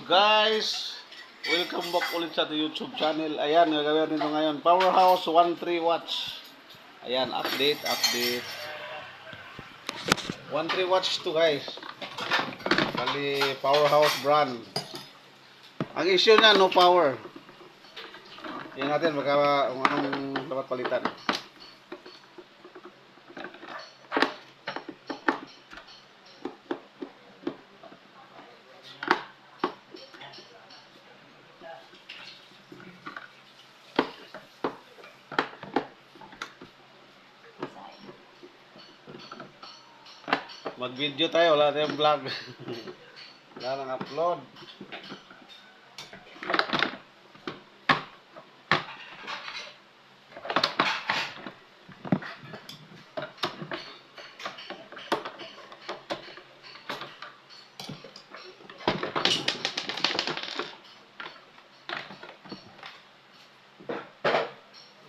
Guys, welcome back ulit sa YouTube channel. Ayan, gagawin nito ngayon. Powerhouse 13 watts. Ayan, update. 13 watts to guys. Bali, Powerhouse brand. Ang issue niya, no power. Tingnan natin baka kung anong dapat palitan. Mag-video tayo, wala tayong vlog. Wala nang upload.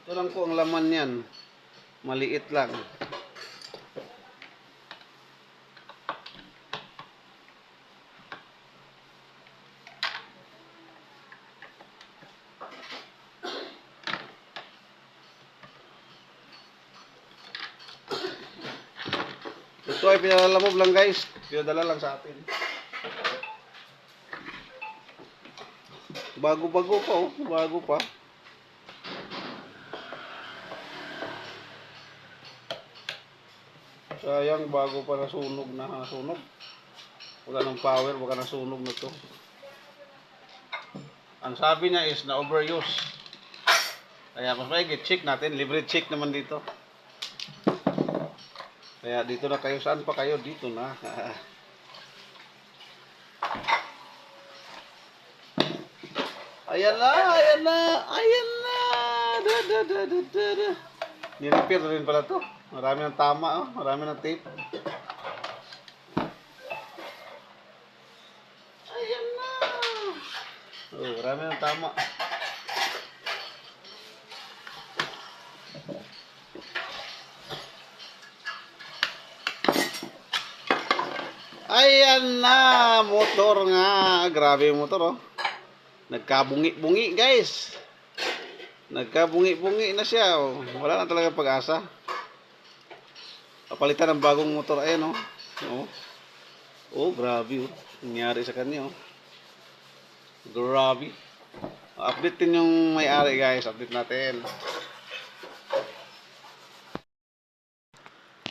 Ito lang po ang laman niyan. Maliit lang. Ito ay pinalalamog lang guys. Pinadala lang sa atin. Bago-bago pa oh. Bago pa. Sayang bago pa nasunog na sunog. Wala ng power, wala nasunog na to. Ang sabi niya is na overuse. Kaya mas maigi, check natin. Libre check naman dito. Kaya dito na kayo. Saan pa kayo? Dito na. Ayan na. Nirepair rin pala to. Marami ng tama. Oh. Marami ng tape. Ayan na. Oh, marami ng tama. Ayan na, motor nga. Grabe yung motor, oh. Nagkabungi-bungi, guys. Nagkabungi-bungi na siya, oh. Wala na talaga pag-asa. Papalitan ng bagong motor. Ayan, oh. Oh, oh grabe, oh. Nangyari sa kanya, oh. Grabe. Update din yung may-ari, guys. Update natin.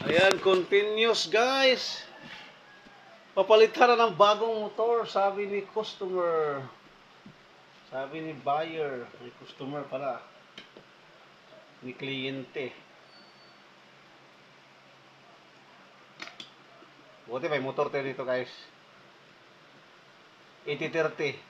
Ayan, continuous, guys. Papalitan na ng bagong motor, sabi ni customer. Sabi ni buyer, ni customer pala. Ni kliyente. Buti may motor tayo dito guys. 8030.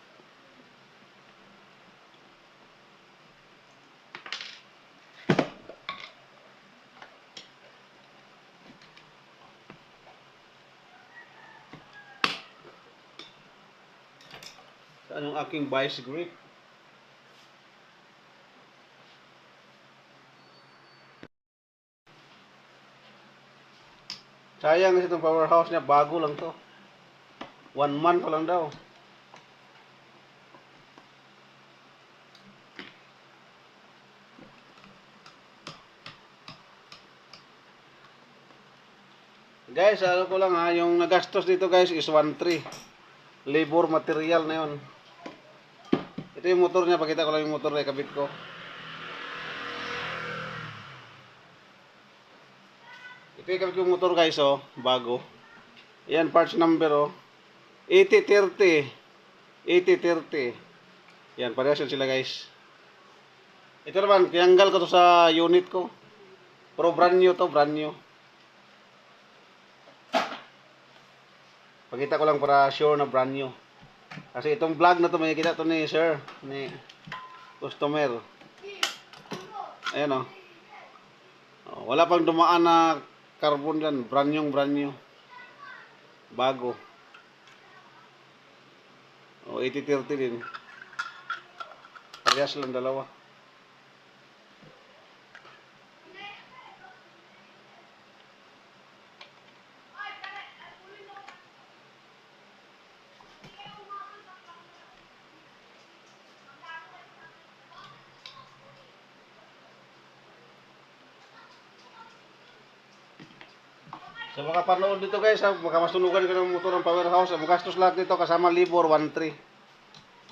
Saan yung aking vice grip? Sayang kasi itong powerhouse niya, bago lang to. 1 month pa lang daw. Guys, ano ko lang ha, yung nagastos dito guys is 1.3. Labor material na yun. Ito yung motor niya, pakita ko lang yung motor na ikabit ko. Ito yung ikabit ko yung motor guys, oh, bago. Yan, parts number, oh. 8030. 8030. Yan, parehas yun sila guys. Ito naman, tinanggal ko to sa unit ko. Pero brand new to, brand new. Pakita ko lang para sure na brand new. Kasi itong vlog na to, may kita to ni sir, ni customer. Ayan o. Oh, wala pang dumaan na carbon dyan. Brand new. Bago. O, 8030 din. Parehas lang dalawa. Sa mga panood dito guys, ha, baka masunugan ka ng motor ng powerhouse. Ang gastos lahat nito kasama libor 1.3.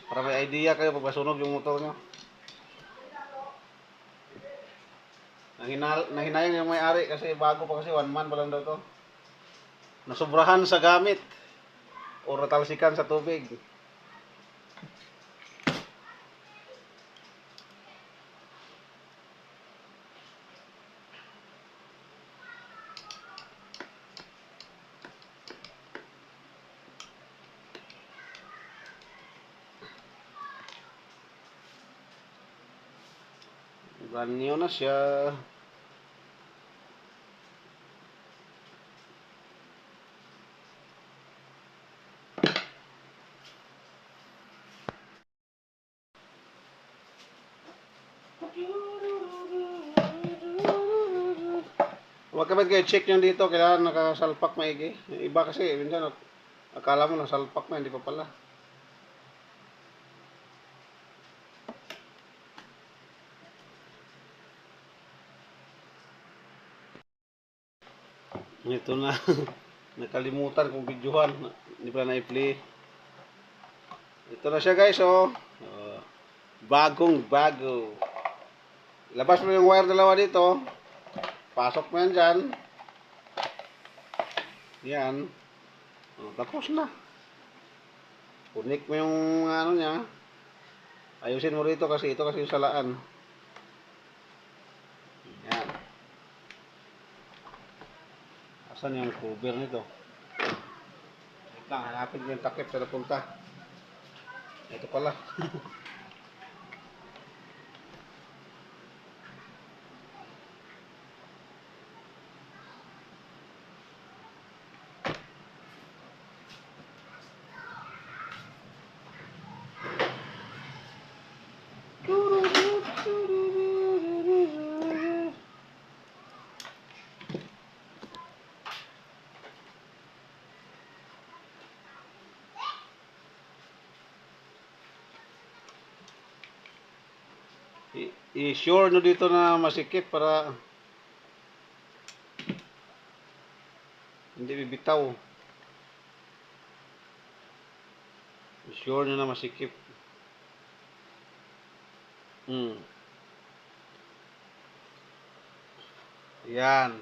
Para may idea kayo pag masunog yung motor nyo. Nahinayang yung may-ari kasi bago pa kasi 1 month pa lang daw to. Nasobrahan sa gamit o natalsikan sa tubig. Banyo na siya. Huwag kapag kayo check nyo dito, kailangan nakasalpak maigi. Yung iba kasi, minsan akala mo nasalpak na, hindi pa pala. Ito na. Nakalimutan kong videohan. Hindi pa na-i-play. Ito na siya guys, oh. Bagong bago. Labas mo yung wire dalawa dito. Pasok mo yan dyan. Yan. Tapos na. Connect mo yung ano niya. Ayusin mo rito kasi ito kasi yung salaan. Yan. Asan yung cover nito? Wait lang, hanapin ko yung takip sa napunta. Ito pala. I-sure nyo dito na masikip para hindi bibitaw. I-sure nyo na masikip. Yan.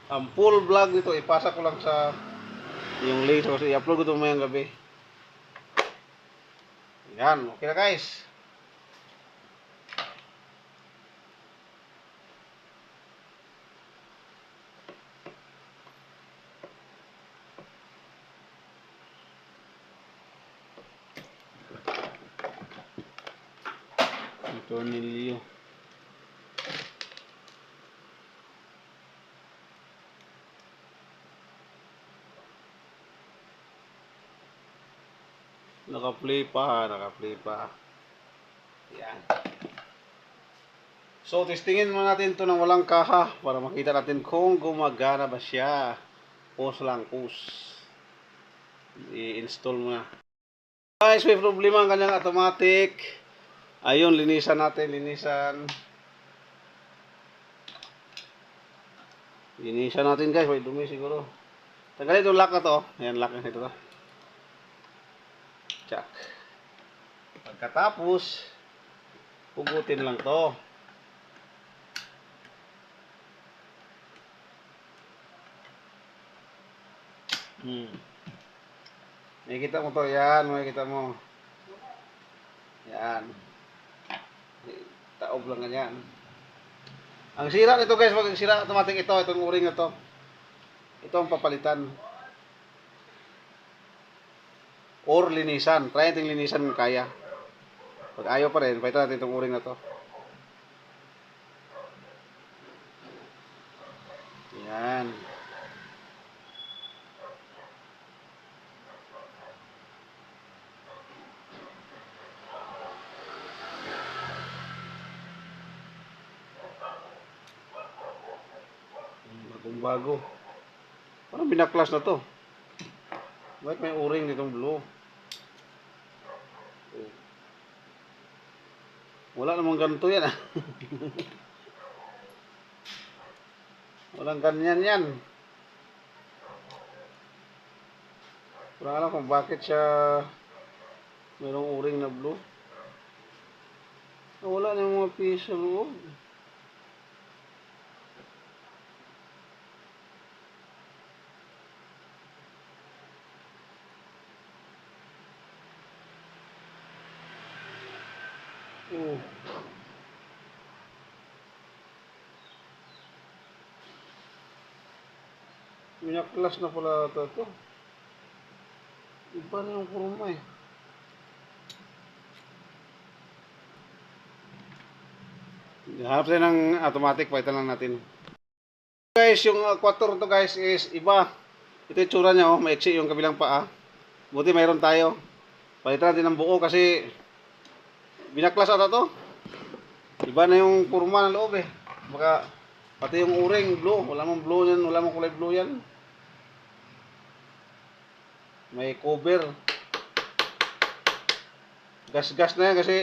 Ang full vlog nito, ipasa ko lang sa yung link kasi i-upload ko ito mamayang gabi. Yan, okay na guys. Tornilyo. Naka-play pa, naka-play pa. Yan. So, testingin muna natin ito ng walang kaha para makita natin kung gumagana ba siya. Pause lang, pause. I-install muna. Guys, may problema ang kanyang automatic. Ayun, linisan natin, linisan. Linisan natin guys, may dumi siguro. Tanggalin itong lock na to. Ayan, lock na ito to. Check. Pagkatapos, hugutin lang to. Makikita mo to, yan, makikita mo. Yan. Taob lang ganyan. Ang sira nito guys, pag sira automatic ito, itong o-ring na to. Ito ang papalitan. Or linisan. Try natin linisan kung kaya. Pag ayaw pa rin, palitan natin itong o-ring na to. Yan. Bagong bago. Parang binaklas na to. Bakit may o-ring nitong blue? Wala namang ganito yan ah. Walang ganyan yan. Wala alam kung bakit siya mayroong uring na blue. Wala na yung mga piso loob. Oh. Minaklas na pala ito. Iba na yung kuruma eh. Hanap tayo ng automatic, palitan lang natin. Guys, yung quattro to guys is iba. Ito yung tsura niya, oh, maiksi yung kabilang paa. Buti mayroon tayo. Palitan natin ng buo kasi binaklas ata to. Iba na yung kurma ng loob eh. Baka pati yung uring blue, wala mong blue yan, wala mong kulay blue yan. May cover. Gas-gas na yan kasi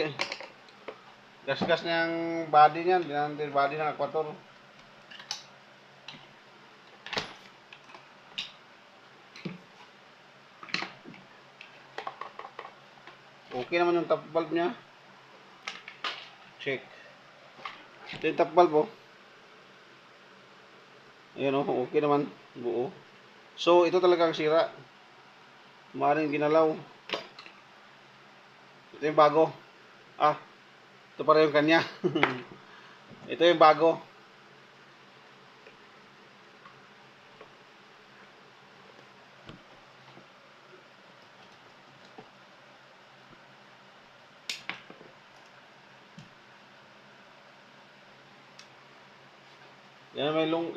gas-gas na yung body niyan, yung body ng aquator. Okay naman yung top valve niya. Check. Ito yung top valve oh. Ayan oh, okay naman. Buo. So, ito talaga ang sira. Maaaring ginalaw. Ito yung bago. Ah, ito para yung kanya. Ito yung bago. Yan may long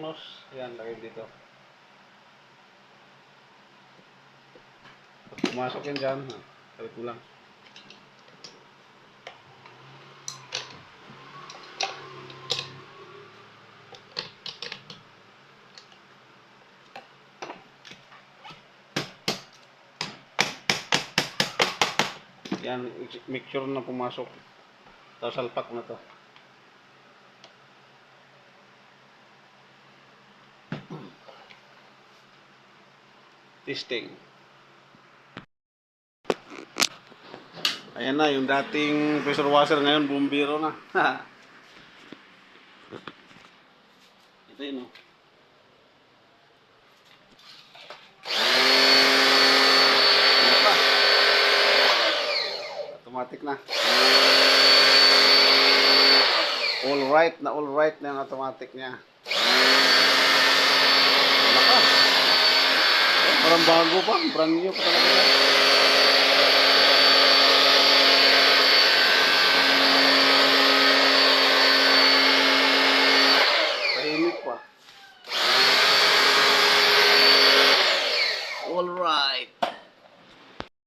nose. Yan, lagay dito. Pumasok yan dyan. Sabi ko lang. Yan, make sure na pumasok. Tapos salpak na to. Testing. Ayan na, yung dating pressure washer ngayon, bumbiro na. Ito yun, oh. Ano pa? Automatic na. All right na yung automatic niya. Parang bago pa, brand new pa talaga.